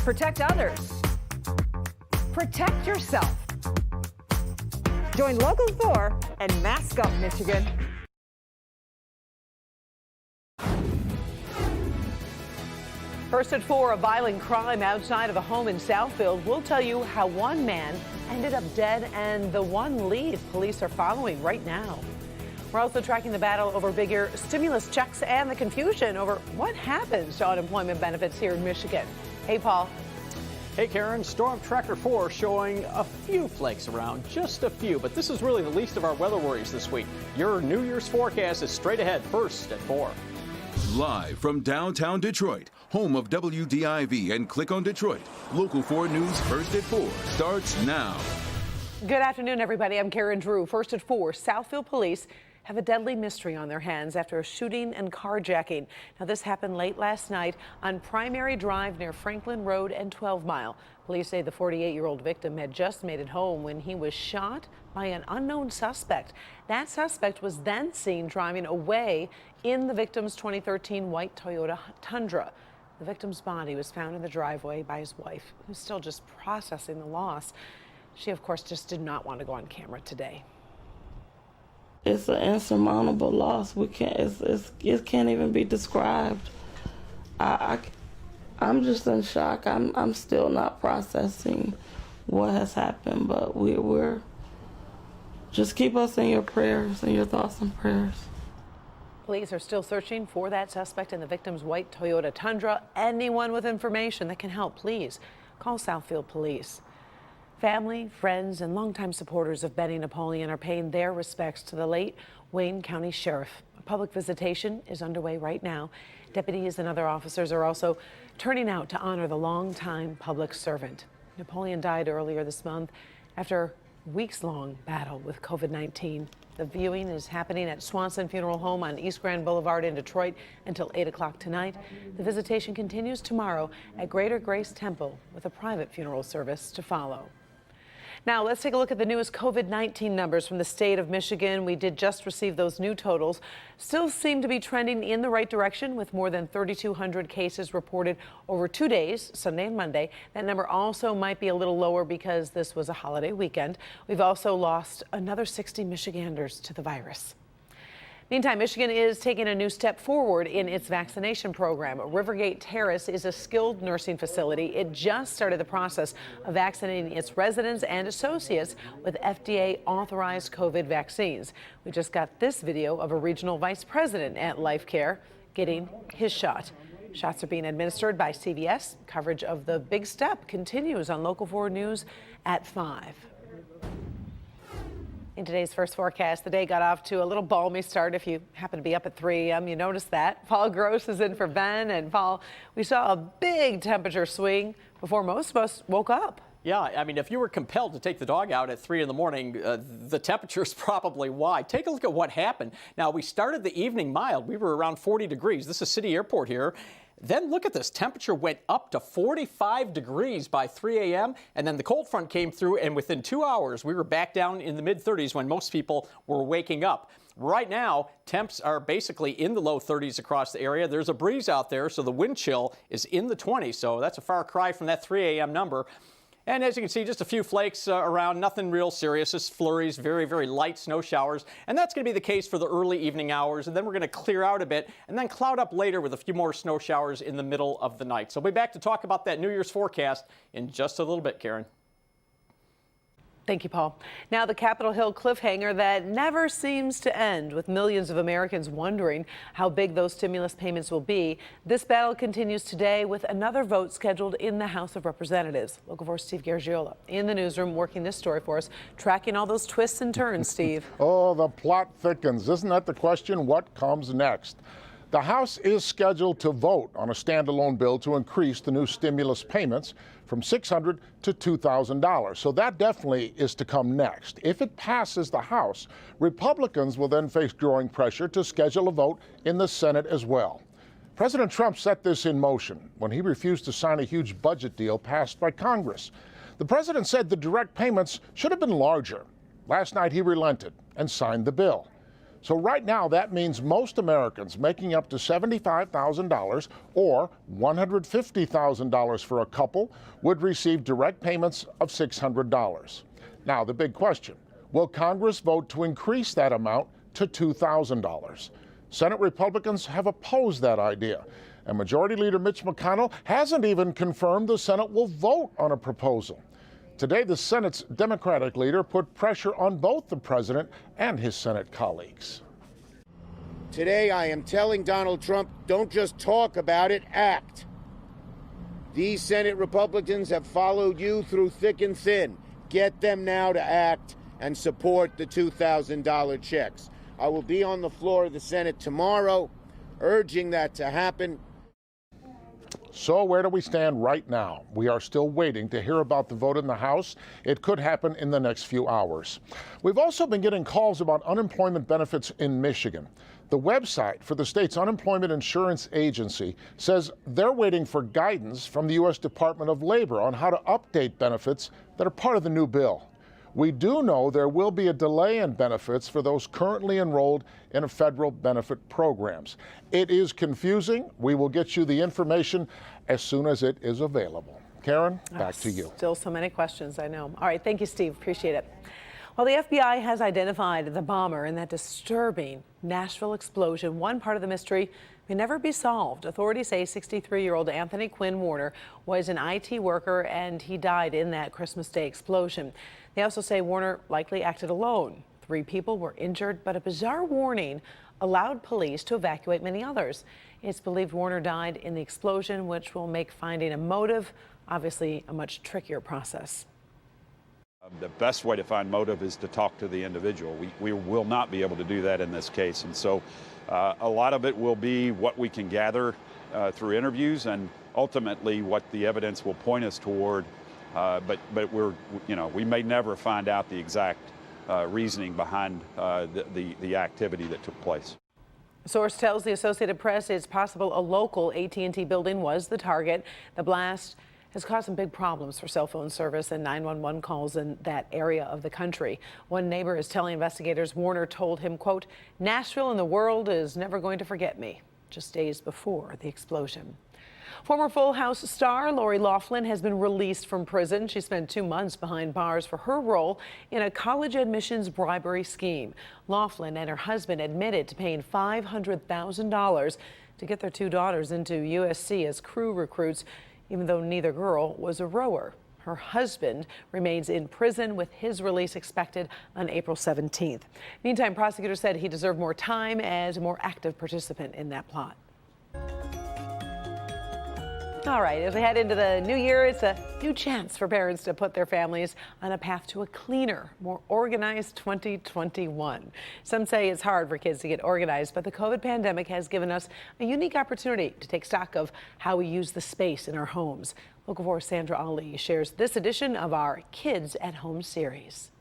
Protect others. Protect yourself. Join Local 4 and mask up, Michigan. First at 4, a violent crime outside of a home in Southfield. We'll tell you how one man ended up dead and the one lead police are following right now. We're also tracking the battle over bigger stimulus checks and the confusion over what happens to unemployment benefits here in Michigan. Hey, Paul. Hey, Karen. Storm Tracker 4 showing a few flakes around, just a few, but this is really the least of our weather worries this week. Your New Year's forecast is straight ahead, first at 4. Live from downtown Detroit, home of WDIV and Click on Detroit, Local 4 News First at 4 starts now. Good afternoon, everybody. I'm Karen Drew. First at 4, Southfield police have a deadly mystery on their hands after a shooting and carjacking. Now, this happened late last night on Primary Drive near Franklin Road and 12 Mile. Police say the 48-year-old victim had just made it home when he was shot by an unknown suspect. That suspect was then seen driving away in the victim's 2013 white Toyota Tundra. The victim's body was found in the driveway by his wife, who's still just processing the loss. She, of course, just did not want to go on camera today. It's an insurmountable loss. It can't even be described. I'm just in shock. I'm still not processing what has happened, but we're just keep us in your prayers, in your thoughts and prayers. Police are still searching for that suspect in the victim's white Toyota Tundra. Anyone with information that can help, please call Southfield Police. Family, friends, and longtime supporters of Benny Napoleon are paying their respects to the late Wayne County Sheriff. A public visitation is underway right now. Deputies and other officers are also turning out to honor the longtime public servant. Napoleon died earlier this month after a weeks-long battle with COVID-19. The viewing is happening at Swanson Funeral Home on East Grand Boulevard in Detroit until 8 o'clock tonight. The visitation continues tomorrow at Greater Grace Temple with a private funeral service to follow. Now, let's take a look at the newest COVID-19 numbers from the state of Michigan. We did just receive those new totals. Still seem to be trending in the right direction with more than 3,200 cases reported over 2 days, Sunday and Monday. That number also might be a little lower because this was a holiday weekend. We've also lost another 60 Michiganders to the virus. Meantime, Michigan is taking a new step forward in its vaccination program. Rivergate Terrace is a skilled nursing facility. It just started the process of vaccinating its residents and associates with FDA-authorized COVID vaccines. We just got this video of a regional vice president at Life Care getting his shot. Shots are being administered by CVS. Coverage of the big step continues on Local 4 News at 5. In today's first forecast, the day got off to a little balmy start. If you happen to be up at 3 a.m., you noticed that. Paul Gross is in for Ben. And Paul, we saw a big temperature swing before most of us woke up. Yeah, I mean, if you were compelled to take the dog out at 3 in the morning, the temperature's probably why. Take a look at what happened. Now, we started the evening mild. We were around 40 degrees. This is City Airport here. Then look at this. Temperature went up to 45 degrees by 3 a.m. And then the cold front came through, and within 2 hours, we were back down in the mid-30s when most people were waking up. Right now, temps are basically in the low 30s across the area. There's a breeze out there, so the wind chill is in the 20s. So that's a far cry from that 3 a.m. number. And as you can see, just a few flakes around, nothing real serious. Just flurries, very, very light snow showers. And that's going to be the case for the early evening hours. And then we're going to clear out a bit and then cloud up later with a few more snow showers in the middle of the night. So we'll be back to talk about that New Year's forecast in just a little bit, Karen. Thank you, Paul. Now, the Capitol Hill cliffhanger that never seems to end, with millions of Americans wondering how big those stimulus payments will be. This battle continues today with another vote scheduled in the House of Representatives. Local 4's Steve Gargiola in the newsroom working this story for us, tracking all those twists and turns, Steve. Oh, the plot thickens. Isn't that the question? What comes next? The House is scheduled to vote on a standalone bill to increase the new stimulus payments from $600 to $2,000. So that definitely is to come next. If it passes the House, Republicans will then face growing pressure to schedule a vote in the Senate as well. President Trump set this in motion when he refused to sign a huge budget deal passed by Congress. The president said the direct payments should have been larger. Last night he relented and signed the bill. So right now, that means most Americans making up to $75,000 or $150,000 for a couple would receive direct payments of $600. Now, the big question, will Congress vote to increase that amount to $2,000? Senate Republicans have opposed that idea, and Majority Leader Mitch McConnell hasn't even confirmed the Senate will vote on a proposal. Today, the Senate's Democratic leader put pressure on both the president and his Senate colleagues. Today, I am telling Donald Trump, don't just talk about it, act. These Senate Republicans have followed you through thick and thin. Get them now to act and support the $2,000 checks. I will be on the floor of the Senate tomorrow, urging that to happen. So where do we stand right now? We are still waiting to hear about the vote in the House. It could happen in the next few hours. We've also been getting calls about unemployment benefits in Michigan. The website for the state's unemployment insurance agency says they're waiting for guidance from the U.S. Department of Labor on how to update benefits that are part of the new bill. We do know there will be a delay in benefits for those currently enrolled in federal benefit programs. It is confusing. We will get you the information as soon as it is available. Karen, back to you. Still so many questions, I know. All right, thank you, Steve. Appreciate it. Well, the FBI has identified the bomber in that disturbing Nashville explosion. One part of the mystery may never be solved. Authorities say 63-year-old Anthony Quinn Warner was an IT worker and he died in that Christmas Day explosion. They also say Warner likely acted alone. 3 people were injured, but a bizarre warning allowed police to evacuate many others. It's believed Warner died in the explosion, which will make finding a motive obviously a much trickier process. The best way to find motive is to talk to the individual. We will not be able to do that in this case. And so a lot of it will be what we can gather through interviews and ultimately what the evidence will point us toward. But we may never find out the exact reasoning behind the activity that took place. A source tells the Associated Press it's possible a local AT&T building was the target. The blast has caused some big problems for cell phone service and 911 calls in that area of the country. One neighbor is telling investigators Warner told him, quote, "Nashville and the world is never going to forget me," just days before the explosion. Former Full House star Lori Loughlin has been released from prison. She spent 2 months behind bars for her role in a college admissions bribery scheme. Loughlin and her husband admitted to paying $500,000 to get their 2 daughters into USC as crew recruits, even though neither girl was a rower. Her husband remains in prison with his release expected on April 17th. Meantime, prosecutors said he deserved more time as a more active participant in that plot. All right, as we head into the new year, it's a new chance for parents to put their families on a path to a cleaner, more organized 2021. Some say it's hard for kids to get organized, but the COVID pandemic has given us a unique opportunity to take stock of how we use the space in our homes. Local 4's Sandra Ali shares this edition of our Kids at Home series.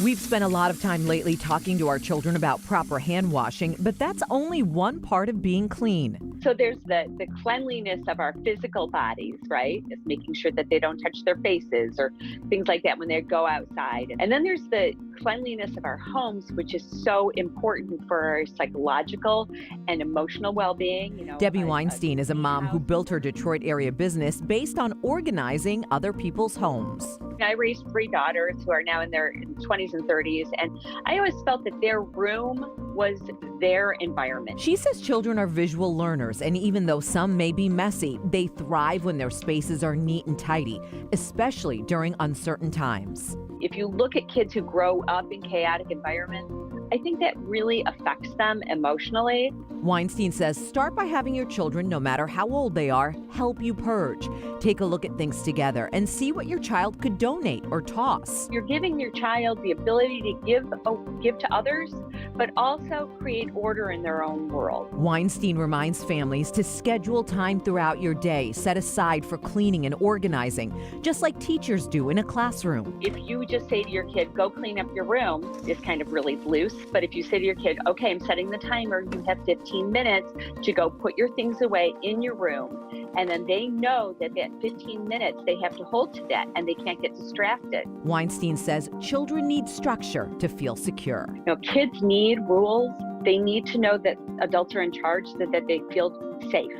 We've spent a lot of time lately talking to our children about proper hand washing, but that's only one part of being clean. So there's the cleanliness of our physical bodies, right? It's making sure that they don't touch their faces or things like that when they go outside. And then there's the cleanliness of our homes, which is so important for our psychological and emotional well-being. Debbie Weinstein is a mom who built her Detroit area business based on organizing other people's homes. I raised 3 daughters who are now in their 20s and 30s, and I always felt that their room was their environment. She says children are visual learners, and even though some may be messy, they thrive when their spaces are neat and tidy, especially during uncertain times. If you look at kids who grow up in chaotic environments, I think that really affects them emotionally. Weinstein says start by having your children, no matter how old they are, help you purge. Take a look at things together and see what your child could donate or toss. You're giving your child the ability to give to others, but also create order in their own world. Weinstein reminds families to schedule time throughout your day, set aside for cleaning and organizing, just like teachers do in a classroom. If you just say to your kid, go clean up your room, it's kind of really loose. But if you say to your kid, okay, I'm setting the timer, you have 15 15 minutes to go put your things away in your room. And then they know that 15 minutes they have to hold to that and they can't get distracted. Weinstein says children need structure to feel secure. You know, kids need rules. They need to know that adults are in charge so that they feel safe.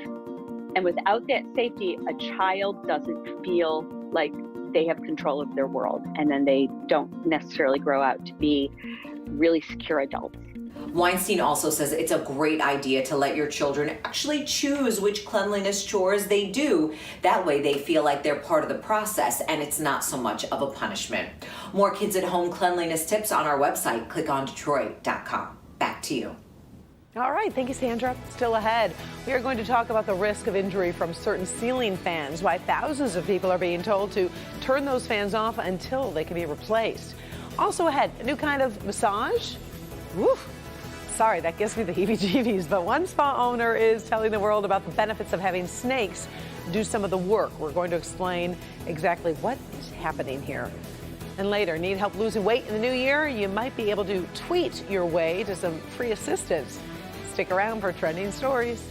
And without that safety, a child doesn't feel like they have control of their world, and then they don't necessarily grow out to be really secure adults. Weinstein also says it's a great idea to let your children actually choose which cleanliness chores they do. That way they feel like they're part of the process and it's not so much of a punishment. More Kids at Home cleanliness tips on our website, clickondetroit.com. Back to you. All right, thank you, Sandra. Still ahead, we are going to talk about the risk of injury from certain ceiling fans, why thousands of people are being told to turn those fans off until they can be replaced. Also ahead, a new kind of massage. Woof. Sorry, that gives me the heebie-jeebies, but one spa owner is telling the world about the benefits of having snakes do some of the work. We're going to explain exactly what is happening here. And later, need help losing weight in the new year? You might be able to tweet your way to some free assistance. Stick around for trending stories.